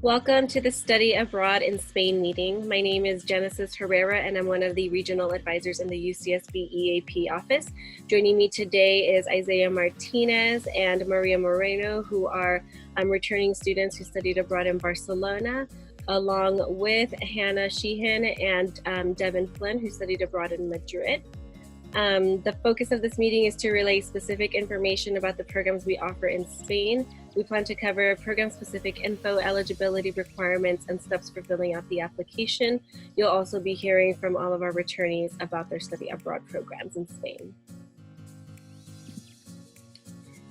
Welcome to the Study Abroad in Spain meeting. My name is Genesis Herrera, and I'm one of the regional advisors in the UCSB EAP office. Joining me today is Isaiah Martinez and Maria Moreno, who are returning students who studied abroad in Barcelona, along with Hannah Sheehan and Devin Flynn, who studied abroad in Madrid. The focus of this meeting is to relay specific information about the programs we offer in Spain. We plan to cover program-specific info, eligibility requirements, and steps for filling out the application. You'll also be hearing from all of our returnees about their study abroad programs in Spain.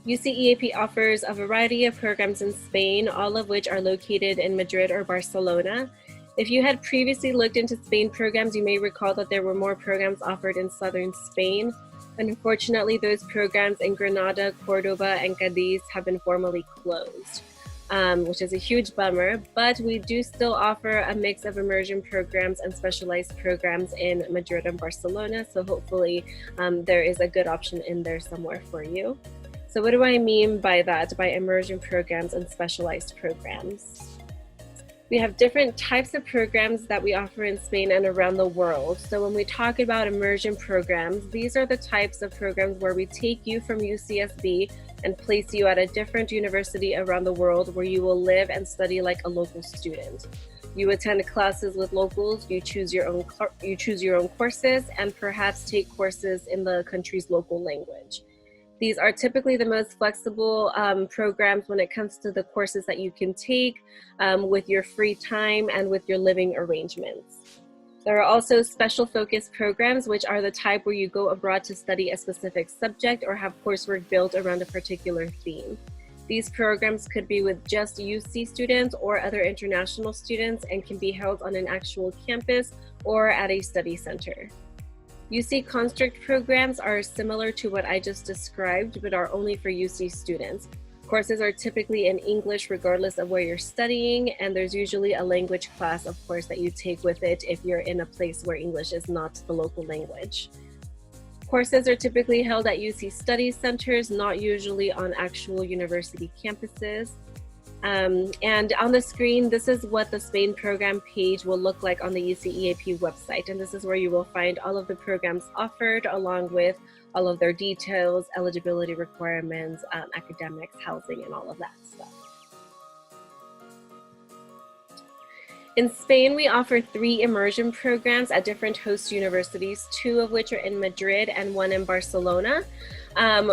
UCEAP offers a variety of programs in Spain, all of which are located in Madrid or Barcelona. If you had previously looked into Spain programs, you may recall that there were more programs offered in southern Spain. Unfortunately, those programs in Granada, Cordoba, and Cadiz have been formally closed, which is a huge bummer, but we do still offer a mix of immersion programs and specialized programs in Madrid and Barcelona, so hopefully there is a good option in there somewhere for you. So what do I mean by that, by immersion programs and specialized programs? We have different types of programs that we offer in Spain and around the world. So when we talk about immersion programs, these are the types of programs where we take you from UCSB and place you at a different university around the world where you will live and study like a local student. You attend classes with locals, you choose your own courses, and perhaps take courses in the country's local language. These are typically the most flexible programs when it comes to the courses that you can take with your free time and with your living arrangements. There are also special focus programs, which are the type where you go abroad to study a specific subject or have coursework built around a particular theme. These programs could be with just UC students or other international students and can be held on an actual campus or at a study center. UC construct programs are similar to what I just described, but are only for UC students. Courses are typically in English regardless of where you're studying, and there's usually a language class, of course, that you take with it if you're in a place where English is not the local language. Courses are typically held at UC study centers, not usually on actual university campuses. And on the screen, this is what the Spain program page will look like on the UCEAP website. And this is where you will find all of the programs offered, along with all of their details, eligibility requirements, academics, housing, and all of that stuff. In Spain, we offer 3 immersion programs at different host universities, 2 of which are in Madrid and 1 in Barcelona.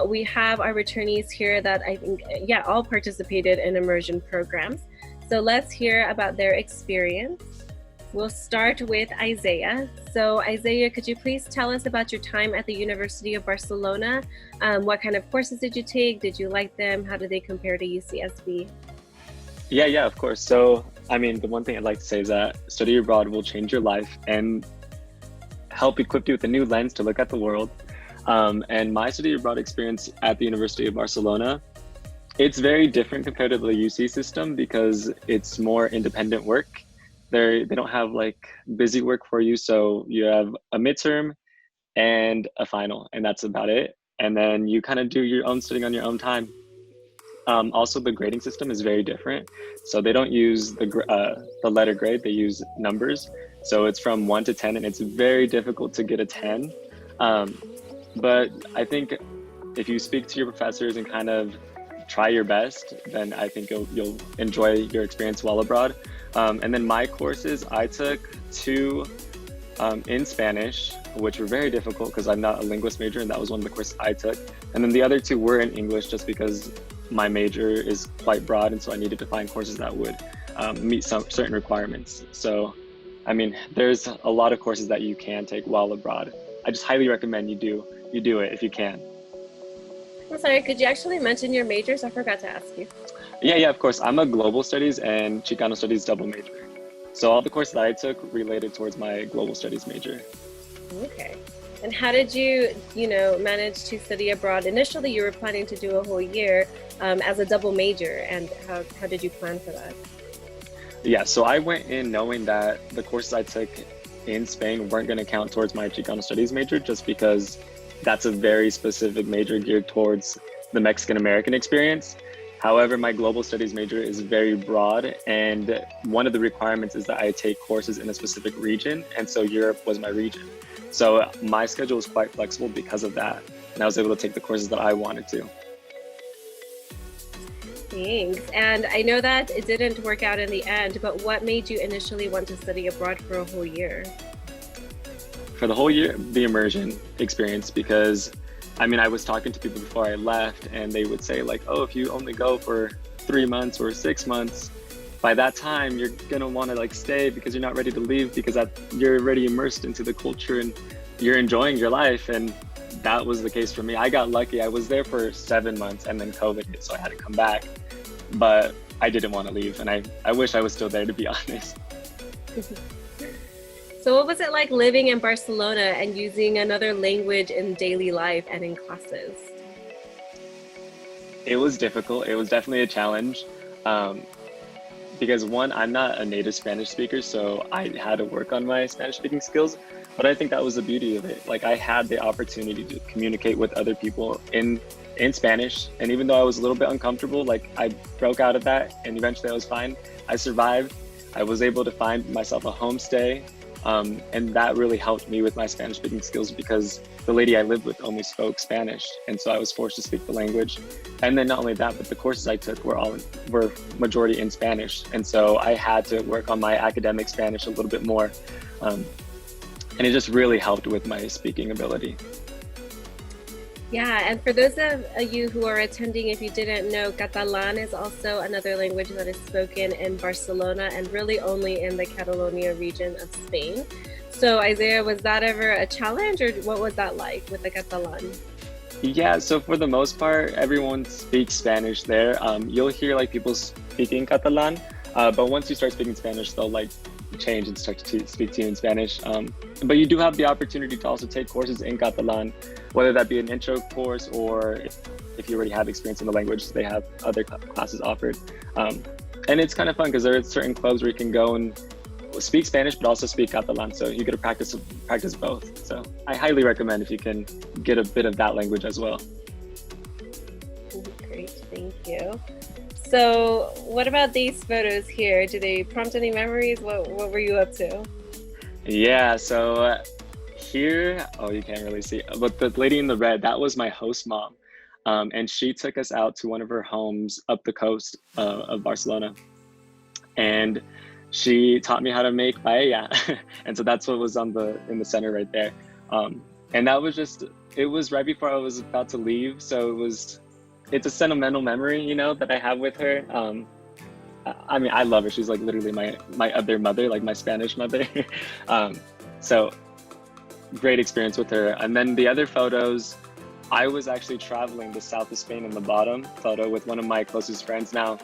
We have our returnees here that I think, all participated in immersion programs. So let's hear about their experience. We'll start with Isaiah. So Isaiah, could you please tell us about your time at the University of Barcelona? What kind of courses did you take? Did you like them? How did they compare to UCSB? Yeah, of course. So, I mean, the one thing I'd like to say is that study abroad will change your life and help equip you with a new lens to look at the world. And my study abroad experience at the University of Barcelona, it's very different compared to the UC system because it's more independent work. They don't have like busy work for you. So you have a midterm and a final, and that's about it. And then you kind of do your own studying on your own time. Also, the grading system is very different. So they don't use the letter grade, they use numbers. So it's from 1 to 10, and it's very difficult to get a 10. But I think if you speak to your professors and kind of try your best, then I think you'll enjoy your experience while abroad. And then my courses, I took 2 in Spanish, which were very difficult because I'm not a linguist major, and that was one of the courses I took. And then the other 2 were in English just because my major is quite broad, and so I needed to find courses that would meet some certain requirements. So, I mean, there's a lot of courses that you can take while abroad. I just highly recommend you do it if you can. I'm sorry, could you actually mention your majors? I forgot to ask you. Yeah, of course. I'm a global studies and Chicano studies double major. So all the courses that I took related towards my global studies major. Okay. And how did you, manage to study abroad? Initially, you were planning to do a whole year as a double major, and how did you plan for that? Yeah, so I went in knowing that the courses I took in Spain weren't going to count towards my Chicano studies major, just because that's a very specific major geared towards the Mexican American experience. However, my global studies major is very broad, and one of the requirements is that I take courses in a specific region, and so Europe was my region. So my schedule was quite flexible because of that, and I was able to take the courses that I wanted to. Thanks. And I know that it didn't work out in the end, but what made you initially want to study abroad for a whole year? For the whole year, the immersion experience, because I mean, I was talking to people before I left, and they would say like, oh, if you only go for 3 months or 6 months, by that time you're gonna want to like stay because you're not ready to leave, because you're already immersed into the culture and you're enjoying your life. And that was the case for me. I got lucky. I was there for 7 months and then COVID hit, so I had to come back. But I didn't want to leave, and I wish I was still there, to be honest. So what was it like living in Barcelona and using another language in daily life and in classes? It was difficult. It was definitely a challenge. Because one, I'm not a native Spanish speaker, so I had to work on my Spanish speaking skills. But I think that was the beauty of it. Like, I had the opportunity to communicate with other people in Spanish. And even though I was a little bit uncomfortable, like, I broke out of that and eventually I was fine. I survived. I was able to find myself a homestay. And that really helped me with my Spanish speaking skills, because the lady I lived with only spoke Spanish. And so I was forced to speak the language. And then not only that, but the courses I took were majority in Spanish. And so I had to work on my academic Spanish a little bit more. And it just really helped with my speaking ability. Yeah, and for those of you who are attending, if you didn't know, Catalan is also another language that is spoken in Barcelona and really only in the Catalonia region of Spain. So Isaiah, was that ever a challenge, or what was that like with the Catalan? Yeah, so for the most part, everyone speaks Spanish there. You'll hear like people speaking Catalan, but once you start speaking Spanish, they'll like change and start to speak to you in Spanish. But you do have the opportunity to also take courses in Catalan, whether that be an intro course or if you already have experience in the language, they have other classes offered. And it's kind of fun because there are certain clubs where you can go and speak Spanish, but also speak Catalan. So you get to practice both. So I highly recommend if you can get a bit of that language as well. Great, thank you. So what about these photos here? Do they prompt any memories? What were you up to? Yeah, so here, oh, you can't really see, but the lady in the red, that was my host mom. And she took us out to one of her homes up the coast of Barcelona. And she taught me how to make paella. And so that's what was in the center right there. And that was it was right before I was about to leave. So it's a sentimental memory, you know, that I have with her. I mean, I love her. She's like literally my other mother, like my Spanish mother. So great experience with her. And then the other photos, I was actually traveling the south of Spain in the bottom photo with one of my closest friends now.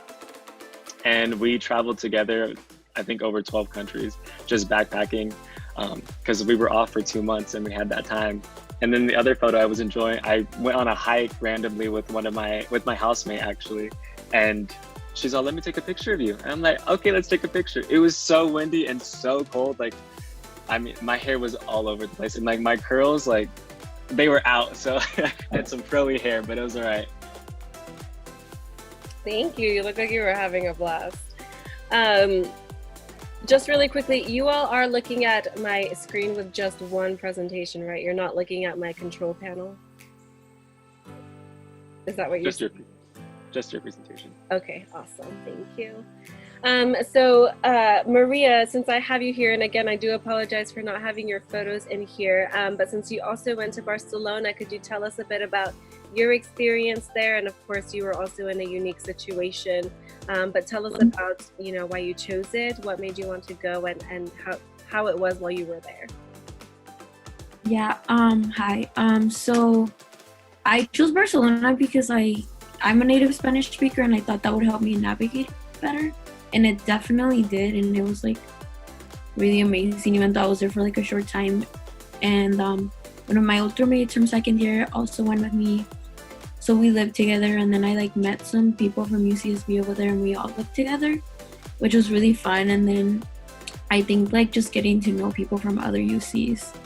And we traveled together, I think over 12 countries, just backpacking, because we were off for 2 months and we had that time. And then the other photo I was enjoying, I went on a hike randomly with my housemate actually. And she's all, let me take a picture of you. And I'm like, okay, let's take a picture. It was so windy and so cold. Like, I mean, my hair was all over the place. And like my curls, like they were out. So I had some frilly hair, but it was all right. Thank you. You look like you were having a blast. Just really quickly, you all are looking at my screen with just one presentation, right? You're not looking at my control panel? Is that what you're saying? Just your presentation. Okay, awesome. Thank you. Maria, since I have you here, and again, I do apologize for not having your photos in here, but since you also went to Barcelona, could you tell us a bit about your experience there? And of course, you were also in a unique situation, but tell us about, you know, why you chose it, what made you want to go, and how it was while you were there. Yeah, hi. So I chose Barcelona because I'm a native Spanish speaker, and I thought that would help me navigate better. And it definitely did, and it was like really amazing, even though I was there for like a short time. And one of my older mates from second year also went with me, so we lived together. And then I like met some people from UCSB over there, and we all lived together, which was really fun. And then I think like just getting to know people from other UCs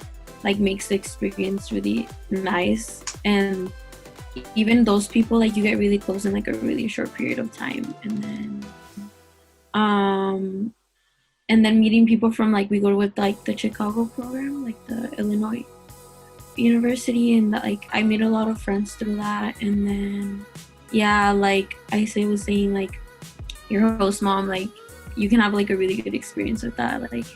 like makes the experience really nice. And even those people, like, you get really close in like a really short period of time. And then meeting people from, like, we go with like the Chicago program, like the Illinois University, and like I made a lot of friends through that. And then yeah, like was saying, like, your host mom, like, you can have like a really good experience with that. Like,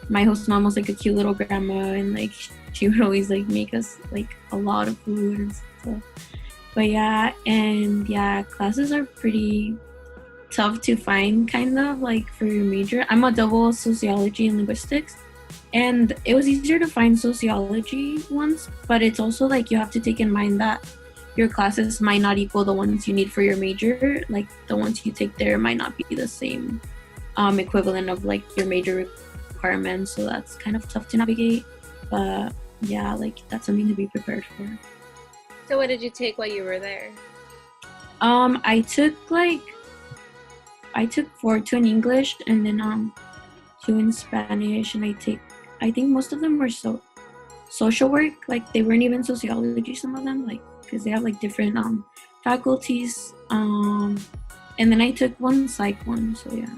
my host mom was like a cute little grandma, and like she would always like make us like a lot of food and stuff. But yeah, and yeah, classes are pretty tough to find, kind of, like, for your major. I'm a double sociology and linguistics, and it was easier to find sociology ones, but it's also like you have to take in mind that your classes might not equal the ones you need for your major. Like, the ones you take there might not be the same equivalent of like your major requirements, so that's kind of tough to navigate. But yeah, like, that's something to be prepared for. So what did you take while you were there? I took 4 in English, and then 2 in Spanish, and I think most of them were social work. Like, they weren't even sociology, some of them, like, because they have like different faculties. And then I took 1 psych one, so yeah.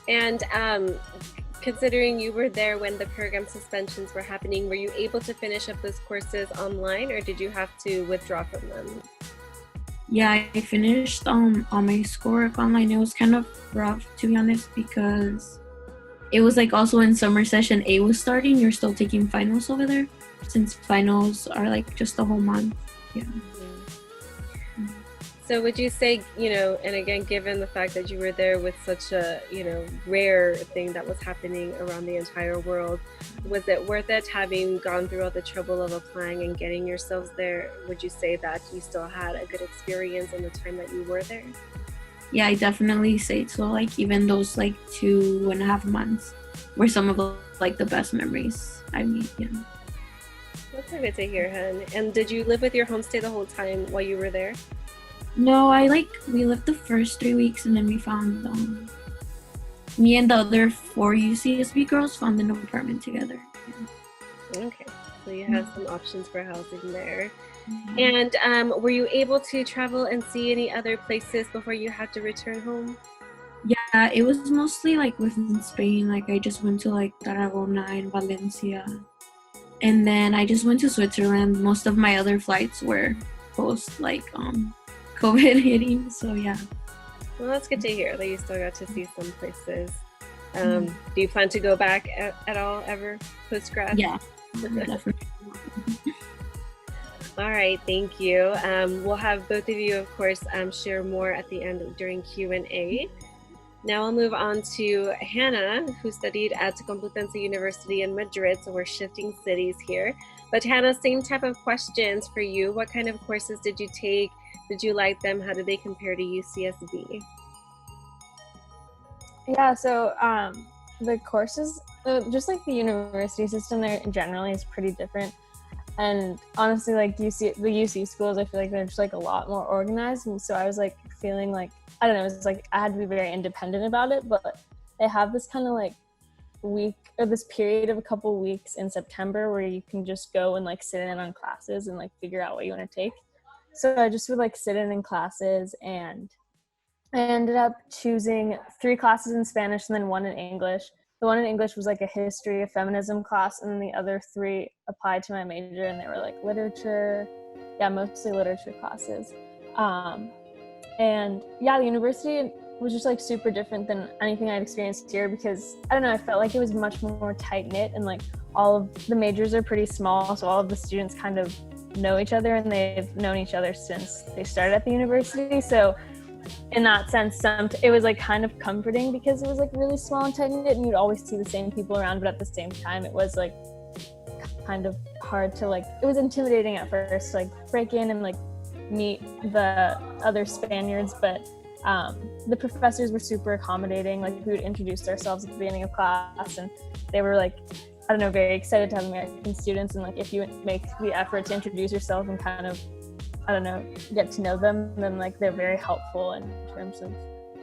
And considering you were there when the program suspensions were happening, were you able to finish up those courses online, or did you have to withdraw from them? Yeah, I finished all my schoolwork online. It was kind of rough, to be honest, because it was like also in summer session A was starting. You're still taking finals over there, since finals are like just a whole month. Yeah. So would you say, and again, given the fact that you were there with such a, rare thing that was happening around the entire world, was it worth it, having gone through all the trouble of applying and getting yourselves there? Would you say that you still had a good experience in the time that you were there? Yeah, I definitely say so. Like, even those like 2.5 months were some of the best memories I made. Yeah. That's so good to hear, hun. And did you live with your homestay the whole time while you were there? No, we lived the first 3 weeks, and then we found me and the other 4 UCSB girls found an apartment together. Yeah. Okay, so you have some options for housing there. Mm-hmm. And were you able to travel and see any other places before you had to return home? Yeah, it was mostly like within Spain. Like, I just went to like Tarragona and Valencia, and then I just went to Switzerland. Most of my other flights were post like COVID hitting, so yeah. Well, that's good to hear that you still got to see some places. Do you plan to go back at all ever post-grad? Yeah, definitely. All right, thank you. We'll have both of you, of course, share more at the end during Q&A. Now I'll move on to Hannah, who studied at Complutense University in Madrid, so we're shifting cities here. But Hannah, same type of questions for you. What kind of courses did you take? Did you like them? How did they compare to UCSB? Yeah, so the courses, just like the university system there generally is pretty different. And honestly, like the UC schools, I feel like they're just like a lot more organized. And so I was like feeling like, I don't know, it's like I had to be very independent about it, but they have this kind of like week, or this period of a couple weeks in September where you can just go and like sit in on classes and like figure out what you want to take. So I just would like sit in classes, and I ended up choosing 3 classes in Spanish and then 1 in English. The 1 in English was like a history of feminism class, and then the other 3 applied to my major, and they were like literature, mostly literature classes. And yeah, the university was just like super different than anything I'd experienced here, because I don't know, I felt like it was much more tight knit, and like all of the majors are pretty small, so all of the students kind of know each other, and they've known each other since they started at the university. So in that sense, it was like kind of comforting, because it was like really small and tight knit, and you'd always see the same people around, but at the same time it was like kind of hard to like, it was intimidating at first to like break in and like meet the other Spaniards. But the professors were super accommodating. Like, we would introduce ourselves at the beginning of class, and they were like, I don't know, very excited to have American students. And like, if you make the effort to introduce yourself and kind of, I don't know, get to know them, then like they're very helpful in terms of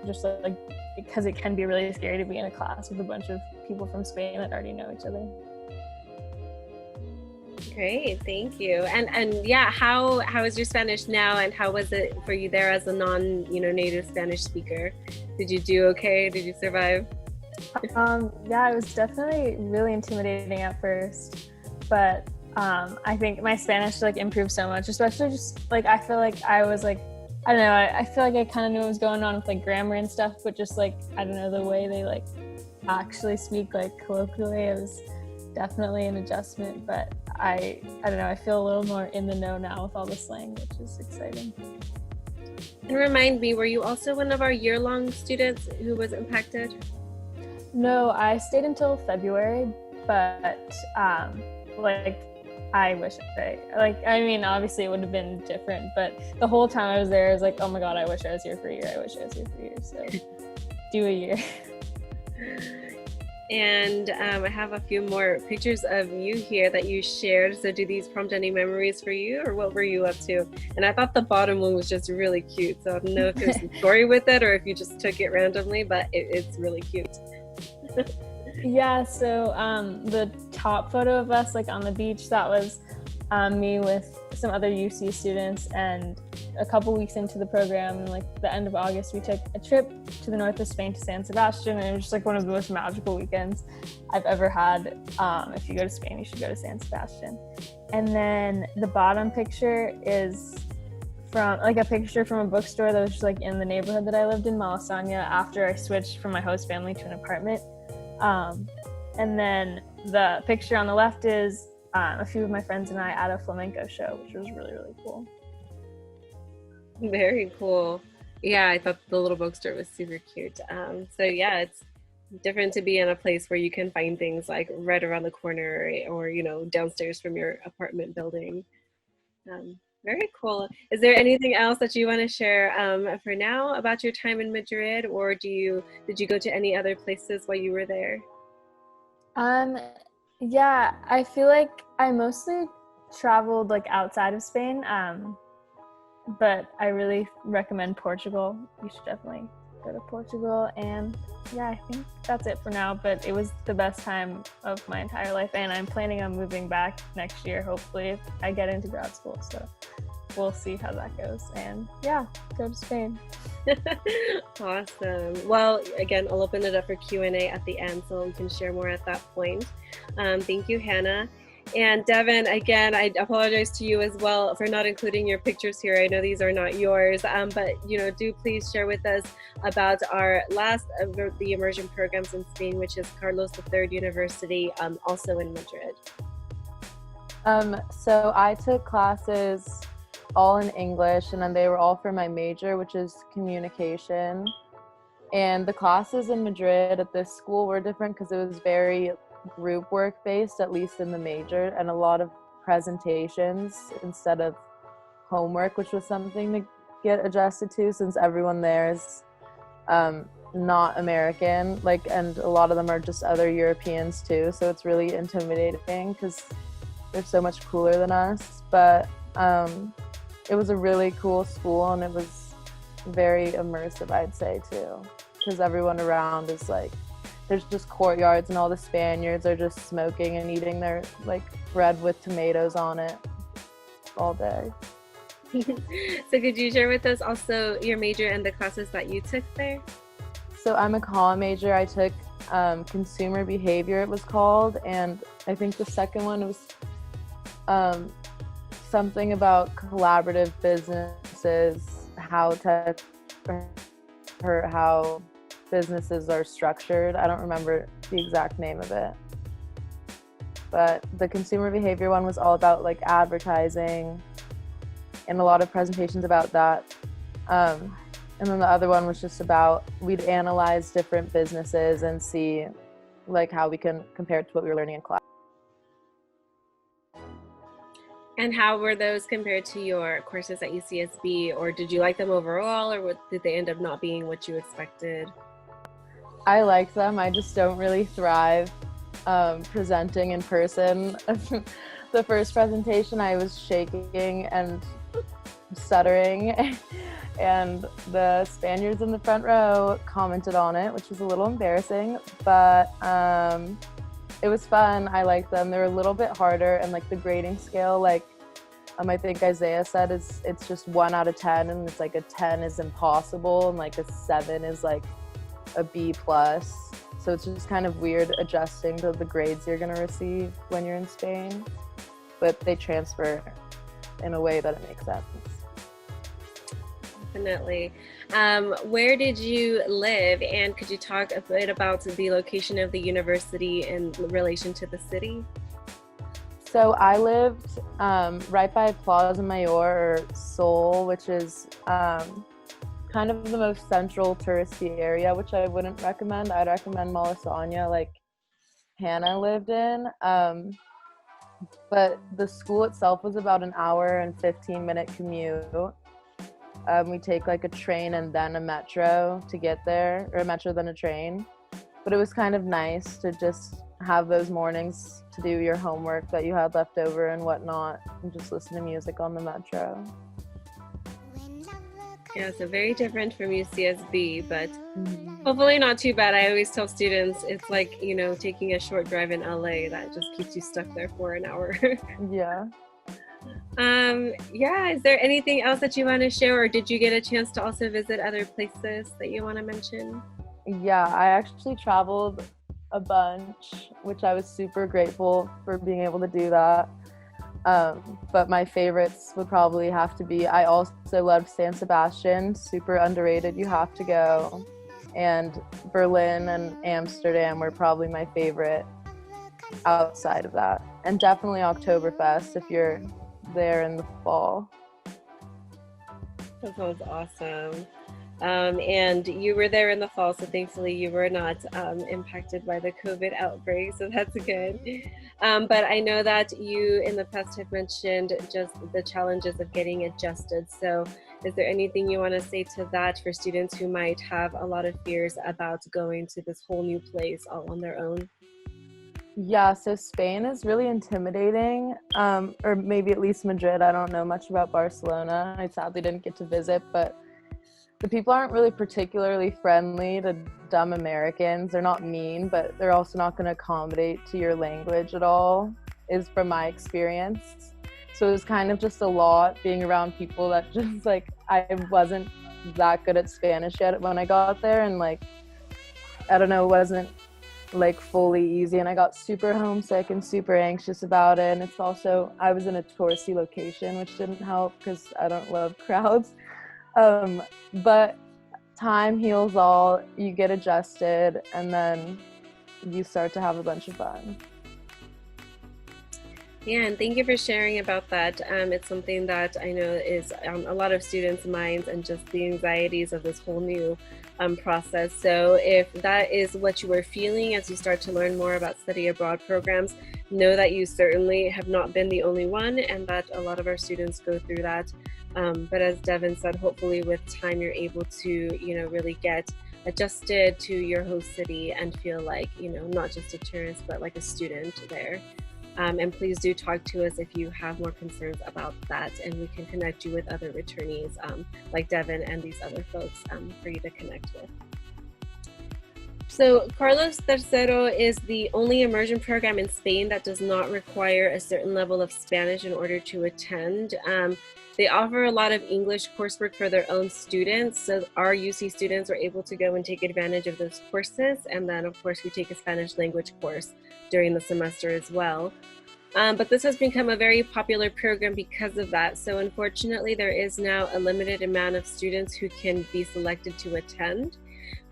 just like, because it can be really scary to be in a class with a bunch of people from Spain that already know each other. Great, thank you. And yeah, how is your Spanish now, and how was it for you there as a native Spanish speaker? Did you do okay? Did you survive? Yeah, it was definitely really intimidating at first, but I think my Spanish improved so much, especially just I feel like I was I don't know, I feel like I kind of knew what was going on with grammar and stuff, but just I don't know, the way they actually speak colloquially, it was definitely an adjustment, but I don't know, I feel a little more in the know now with all the slang, which is exciting. And remind me, were you also one of our year-long students who was impacted? No, I stayed until February, but I wish obviously it would have been different, but the whole time I was there, I was oh my God, I wish I was here for a year. I wish I was here for a year. So do a year. And I have a few more pictures of you here that you shared. So do these prompt any memories for you, or what were you up to? And I thought the bottom one was just really cute. So I don't know if there's a story with it or if you just took it randomly, but it's really cute. Yeah, so the top photo of us on the beach, that was me with some other UC students, and a couple weeks into the program, the end of August, we took a trip to the north of Spain to San Sebastian, and it was just one of the most magical weekends I've ever had. If you go to Spain, you should go to San Sebastian. And then the bottom picture is from a picture from a bookstore that was just in the neighborhood that I lived in, Malasaña, after I switched from my host family to an apartment. And then the picture on the left is a few of my friends and I at a flamenco show, which was really, really cool. Very cool. Yeah, I thought the little bookstore was super cute. So yeah, it's different to be in a place where you can find things right around the corner, or downstairs from your apartment building. Very cool. Is there anything else that you want to share for now about your time in Madrid, or did you go to any other places while you were there? Yeah, I feel like I mostly traveled outside of Spain, but I really recommend Portugal. You should definitely go to Portugal. And yeah, I think that's it for now, but it was the best time of my entire life, and I'm planning on moving back next year, hopefully, if I get into grad school. So we'll see how that goes. And yeah, go to Spain. Awesome. Well, again, I'll open it up for Q&A at the end, so we can share more at that point. Thank you, Hannah. And Devin, again, I apologize to you as well for not including your pictures here. I know these are not yours, but do please share with us about our last of the immersion programs in Spain, which is Carlos III University, also in Madrid. So I took classes all in English, and then they were all for my major, which is communication. And the classes in Madrid at this school were different because it was very group work based, at least in the major, and a lot of presentations instead of homework, which was something to get adjusted to since everyone there is not American, and a lot of them are just other Europeans too, so it's really intimidating because they're so much cooler than us. But it was a really cool school, and it was very immersive, I'd say, too, because everyone around is there's just courtyards, and all the Spaniards are just smoking and eating their bread with tomatoes on it all day. So could you share with us also your major and the classes that you took there? So I'm a comm major. I took consumer behavior, it was called, and I think the second one was something about collaborative businesses, how businesses are structured. I don't remember the exact name of it. But the consumer behavior one was all about advertising and a lot of presentations about that. And then the other one was just about, we'd analyze different businesses and see how we can compare it to what we were learning in class. And how were those compared to your courses at UCSB, or did you like them overall, or did they end up not being what you expected? I like them. I just don't really thrive presenting in person. The first presentation, I was shaking and stuttering, and the Spaniards in the front row commented on it, which was a little embarrassing, but it was fun. I liked them. They're a little bit harder, and like the grading scale, like I think Isaiah said, it's just 1 out of 10, and it's like a 10 is impossible, and like a 7 is like a B plus. So it's just kind of weird adjusting to the grades you're gonna receive when you're in Spain, but they transfer in a way that it makes sense. Definitely. Where did you live, and could you talk a bit about the location of the university in relation to the city? So I lived right by Plaza Mayor, or Seoul, which is kind of the most central touristy area, which I wouldn't recommend. I'd recommend Malasaña, like Hannah lived in. But the school itself was about an hour and 15-minute commute. We take like a train and then a metro to get there, or a metro then a train. But it was kind of nice to just have those mornings to do your homework that you had left over and whatnot, and just listen to music on the metro. Yeah, so very different from UCSB, but hopefully not too bad. I always tell students it's like, you know, taking a short drive in LA that just keeps you stuck there for an hour. Yeah. Yeah, is there anything else that you want to share, or did you get a chance to also visit other places that you want to mention? Yeah, I actually traveled a bunch, which I was super grateful for being able to do that. But my favorites would probably have to be, I also loved San Sebastian, super underrated, you have to go. And Berlin and Amsterdam were probably my favorite outside of that. And definitely Oktoberfest if you're there in the fall. That sounds awesome. And you were there in the fall, so thankfully you were not impacted by the COVID outbreak, so that's good. But I know that you in the past have mentioned just the challenges of getting adjusted. So is there anything you want to say to that for students who might have a lot of fears about going to this whole new place all on their own? Yeah, so Spain is really intimidating, or maybe at least Madrid. I don't know much about Barcelona. I sadly didn't get to visit, but the people aren't really particularly friendly to dumb Americans. They're not mean, but they're also not going to accommodate to your language at all, is from my experience. So it was kind of just a lot being around people that just like, I wasn't that good at Spanish yet when I got there, and like, I don't know, it wasn't like fully easy, and I got super homesick and super anxious about it. And it's also, I was in a touristy location, which didn't help because I don't love crowds. But time heals all, you get adjusted, and then you start to have a bunch of fun. Yeah, and thank you for sharing about that. It's something that I know is on a lot of students' minds, and just the anxieties of this whole new process. So if that is what you were feeling as you start to learn more about study abroad programs, know that you certainly have not been the only one, and that a lot of our students go through that. But as Devin said, hopefully with time you're able to, you know, really get adjusted to your host city and feel like, you know, not just a tourist, but like a student there. And please do talk to us if you have more concerns about that, and we can connect you with other returnees like Devin and these other folks for you to connect with. So Carlos III is the only immersion program in Spain that does not require a certain level of Spanish in order to attend. They offer a lot of English coursework for their own students, so our UC students are able to go and take advantage of those courses, and then of course we take a Spanish language course during the semester as well. But this has become a very popular program because of that, so unfortunately there is now a limited amount of students who can be selected to attend.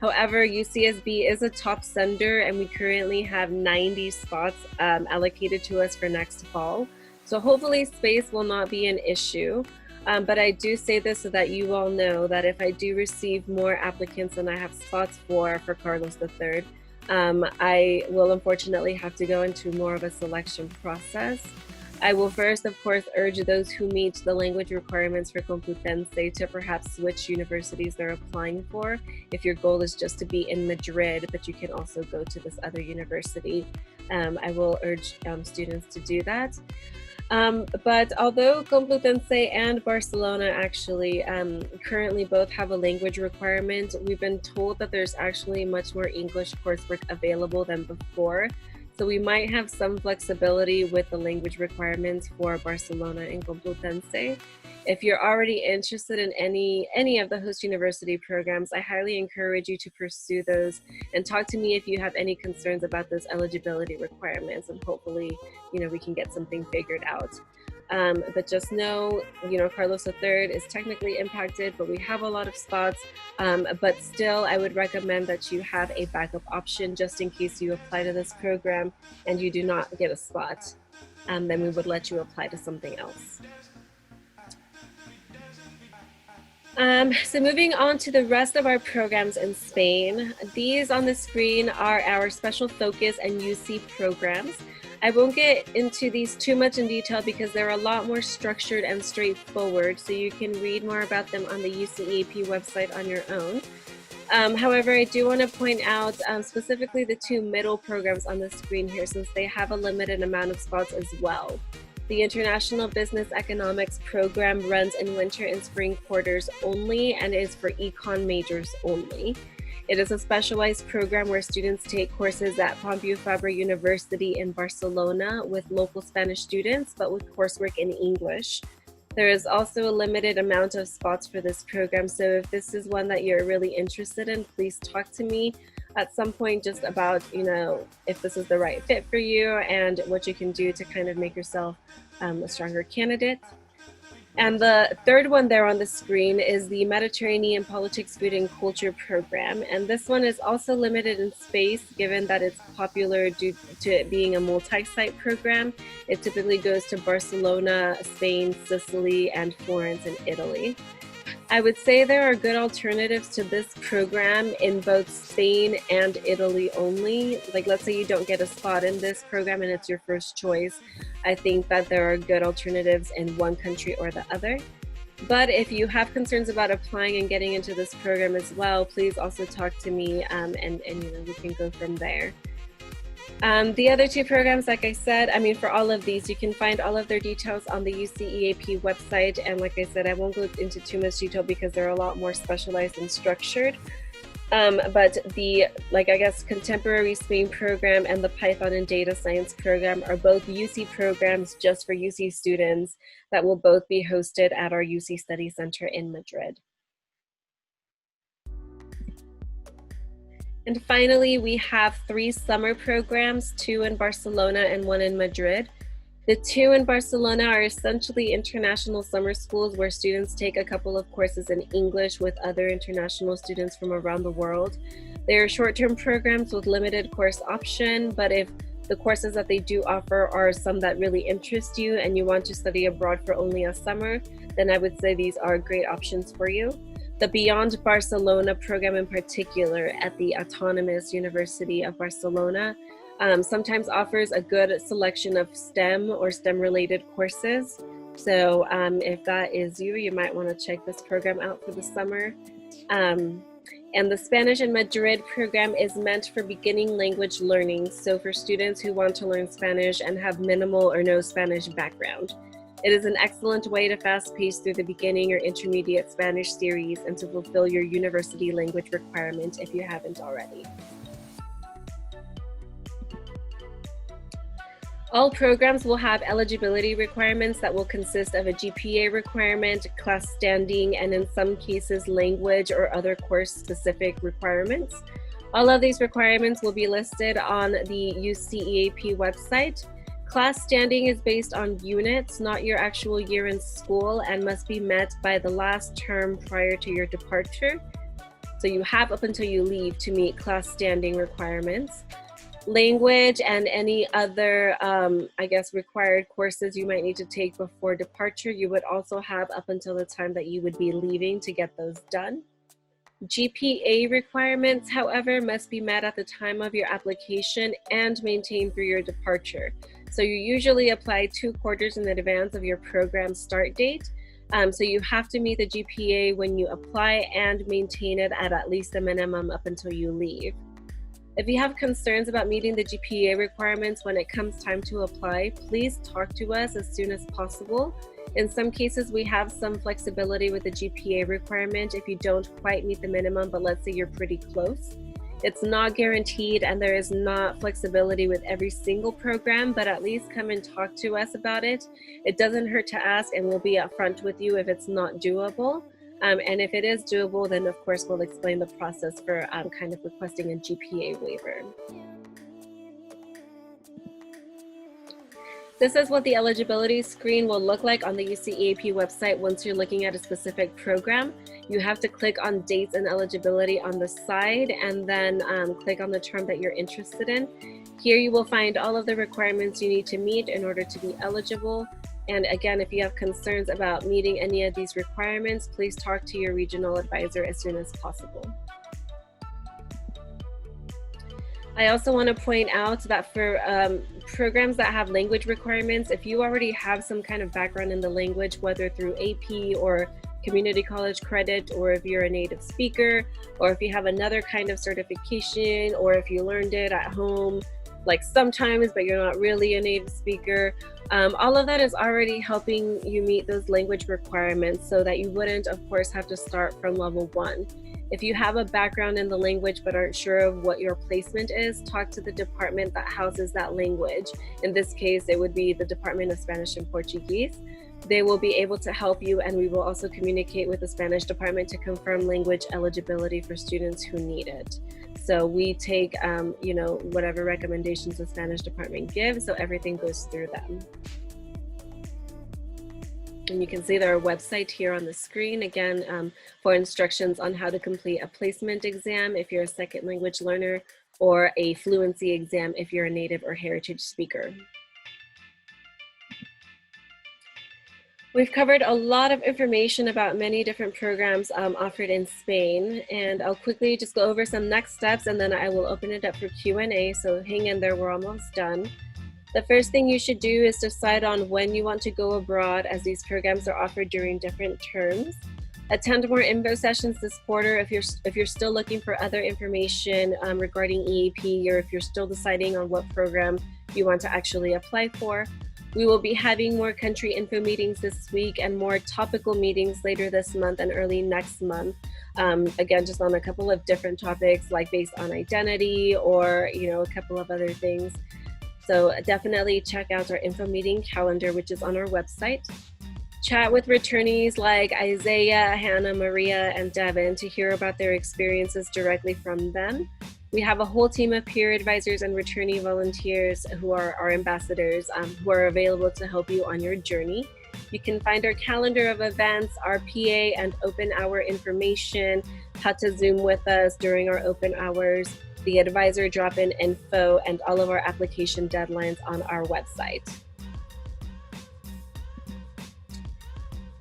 However, UCSB is a top sender, and we currently have 90 spots allocated to us for next fall. So hopefully space will not be an issue, but I do say this so that you all know that if I do receive more applicants than I have spots for Carlos III, I will unfortunately have to go into more of a selection process. I will first, of course, urge those who meet the language requirements for Complutense to perhaps switch universities they're applying for. If your goal is just to be in Madrid, but you can also go to this other university, I will urge students to do that. But although Complutense and Barcelona actually currently both have a language requirement, we've been told that there's actually much more English coursework available than before. So we might have some flexibility with the language requirements for Barcelona and Complutense. If you're already interested in any of the host university programs, I highly encourage you to pursue those and talk to me if you have any concerns about those eligibility requirements, and hopefully, we can get something figured out. But just know, Carlos III is technically impacted, but we have a lot of spots. But still, I would recommend that you have a backup option just in case you apply to this program and you do not get a spot. Then we would let you apply to something else. So moving on to the rest of our programs in Spain, these on the screen are our special focus and UC programs. I won't get into these too much in detail because they're a lot more structured and straightforward, so you can read more about them on the UCEAP website on your own. However, I do want to point out specifically the two middle programs on the screen here, since they have a limited amount of spots as well. The International Business Economics program runs in winter and spring quarters only and is for econ majors only. It is a specialized program where students take courses at Pompeu Fabra University in Barcelona with local Spanish students, but with coursework in English. There is also a limited amount of spots for this program, so if this is one that you're really interested in, please talk to me at some point just about, if this is the right fit for you and what you can do to kind of make yourself a stronger candidate. And the third one there on the screen is the Mediterranean Politics, Food and Culture program. And this one is also limited in space, given that it's popular due to it being a multi-site program. It typically goes to Barcelona, Spain, Sicily, and Florence in Italy. I would say there are good alternatives to this program in both Spain and Italy only. Like, let's say you don't get a spot in this program and it's your first choice. I think that there are good alternatives in one country or the other. But if you have concerns about applying and getting into this program as well, please also talk to me and we can go from there. The other two programs, like I said, for all of these, you can find all of their details on the UCEAP website. And like I said, I won't go into too much detail because they're a lot more specialized and structured. But the, Contemporary Spain program and the Python and Data Science program are both UC programs just for UC students that will both be hosted at our UC Study Center in Madrid. And finally, we have 3 summer programs, 2 in Barcelona and 1 in Madrid. The 2 in Barcelona are essentially international summer schools where students take a couple of courses in English with other international students from around the world. They are short-term programs with limited course option, but if the courses that they do offer are some that really interest you and you want to study abroad for only a summer, then I would say these are great options for you. The Beyond Barcelona program in particular at the Autonomous University of Barcelona sometimes offers a good selection of STEM or STEM-related courses. So if that is you, you might want to check this program out for the summer. And the Spanish in Madrid program is meant for beginning language learning, so for students who want to learn Spanish and have minimal or no Spanish background. It is an excellent way to fast pace through the beginning or intermediate Spanish series and to fulfill your university language requirement if you haven't already. All programs will have eligibility requirements that will consist of a GPA requirement, class standing, and in some cases language or other course-specific requirements. All of these requirements will be listed on the UCEAP website. Class standing is based on units, not your actual year in school, and must be met by the last term prior to your departure. So you have up until you leave to meet class standing requirements. Language and any other, required courses you might need to take before departure, you would also have up until the time that you would be leaving to get those done. GPA requirements, however, must be met at the time of your application and maintained through your departure. So you usually apply 2 quarters in advance of your program start date. So you have to meet the GPA when you apply and maintain it at least a minimum up until you leave. If you have concerns about meeting the GPA requirements when it comes time to apply, please talk to us as soon as possible. In some cases, we have some flexibility with the GPA requirement if you don't quite meet the minimum, but let's say you're pretty close. It's not guaranteed and there is not flexibility with every single program, but at least come and talk to us about it. It doesn't hurt to ask, and we'll be upfront with you if it's not doable. And if it is doable, then of course we'll explain the process for kind of requesting a GPA waiver. This is what the eligibility screen will look like on the UCEAP website once you're looking at a specific program. You have to click on dates and eligibility on the side and then click on the term that you're interested in. Here you will find all of the requirements you need to meet in order to be eligible. And again, if you have concerns about meeting any of these requirements, please talk to your regional advisor as soon as possible. I also want to point out that for programs that have language requirements, if you already have some kind of background in the language, whether through AP or community college credit, or if you're a native speaker, or if you have another kind of certification, or if you learned it at home, like sometimes, but you're not really a native speaker, all of that is already helping you meet those language requirements so that you wouldn't, of course, have to start from level 1. If you have a background in the language but aren't sure of what your placement is, talk to the department that houses that language. In this case, it would be the Department of Spanish and Portuguese. They will be able to help you, and we will also communicate with the Spanish department to confirm language eligibility for students who need it. So we take, whatever recommendations the Spanish department gives, so everything goes through them. And you can see their website here on the screen, again, for instructions on how to complete a placement exam if you're a second language learner, or a fluency exam if you're a native or heritage speaker. We've covered a lot of information about many different programs offered in Spain, and I'll quickly just go over some next steps and then I will open it up for Q&A, so hang in there, we're almost done. The first thing you should do is decide on when you want to go abroad, as these programs are offered during different terms. Attend more info sessions this quarter if you're still looking for other information regarding EAP, or if you're still deciding on what program you want to actually apply for. We will be having more country info meetings this week and more topical meetings later this month and early next month. Again, just on a couple of different topics, like based on identity or a couple of other things. So definitely check out our info meeting calendar, which is on our website. Chat with returnees like Isaiah, Hannah, Maria, and Devin to hear about their experiences directly from them. We have a whole team of peer advisors and returnee volunteers who are our ambassadors, who are available to help you on your journey. You can find our calendar of events, our PA and open hour information, how to Zoom with us during our open hours, the advisor drop-in info, and all of our application deadlines on our website.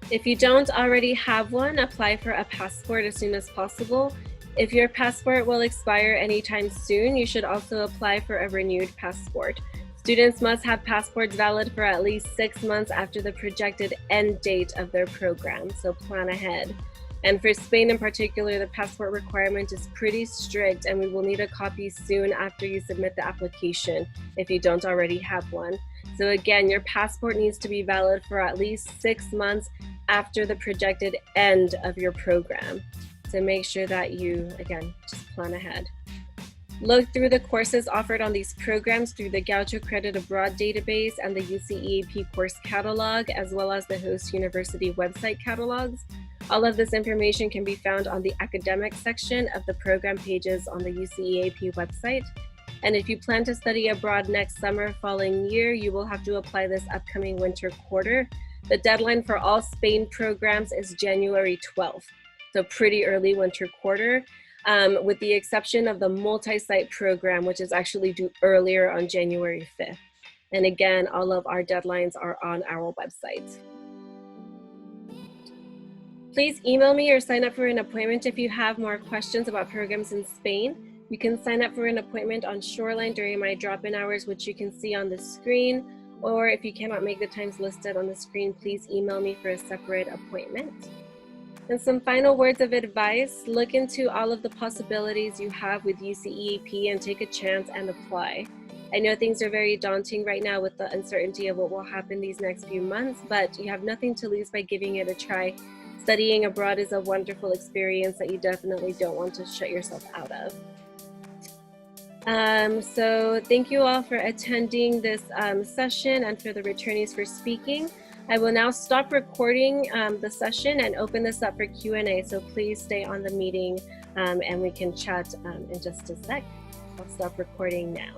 If you don't already have one, apply for a passport as soon as possible. If your passport will expire anytime soon, you should also apply for a renewed passport. Students must have passports valid for at least 6 months after the projected end date of their program, so plan ahead. And for Spain in particular, the passport requirement is pretty strict, and we will need a copy soon after you submit the application if you don't already have one. So again, your passport needs to be valid for at least 6 months after the projected end of your program. So make sure that you, again, just plan ahead. Look through the courses offered on these programs through the Gaucho Credit Abroad database and the UCEAP course catalog, as well as the host university website catalogs. All of this information can be found on the academic section of the program pages on the UCEAP website. And if you plan to study abroad next summer, following year, you will have to apply this upcoming winter quarter. The deadline for all Spain programs is January 12th, so pretty early winter quarter, with the exception of the multi-site program, which is actually due earlier on January 5th. And again, all of our deadlines are on our website. Please email me or sign up for an appointment if you have more questions about programs in Spain. You can sign up for an appointment on Shoreline during my drop-in hours, which you can see on the screen, or if you cannot make the times listed on the screen, please email me for a separate appointment. And some final words of advice: look into all of the possibilities you have with UCEAP and take a chance and apply. I know things are very daunting right now with the uncertainty of what will happen these next few months, but you have nothing to lose by giving it a try. Studying abroad is a wonderful experience that you definitely don't want to shut yourself out of. So thank you all for attending this session and for the returnees for speaking. I will now stop recording the session and open this up for Q&A. So please stay on the meeting and we can chat in just a sec. I'll stop recording now.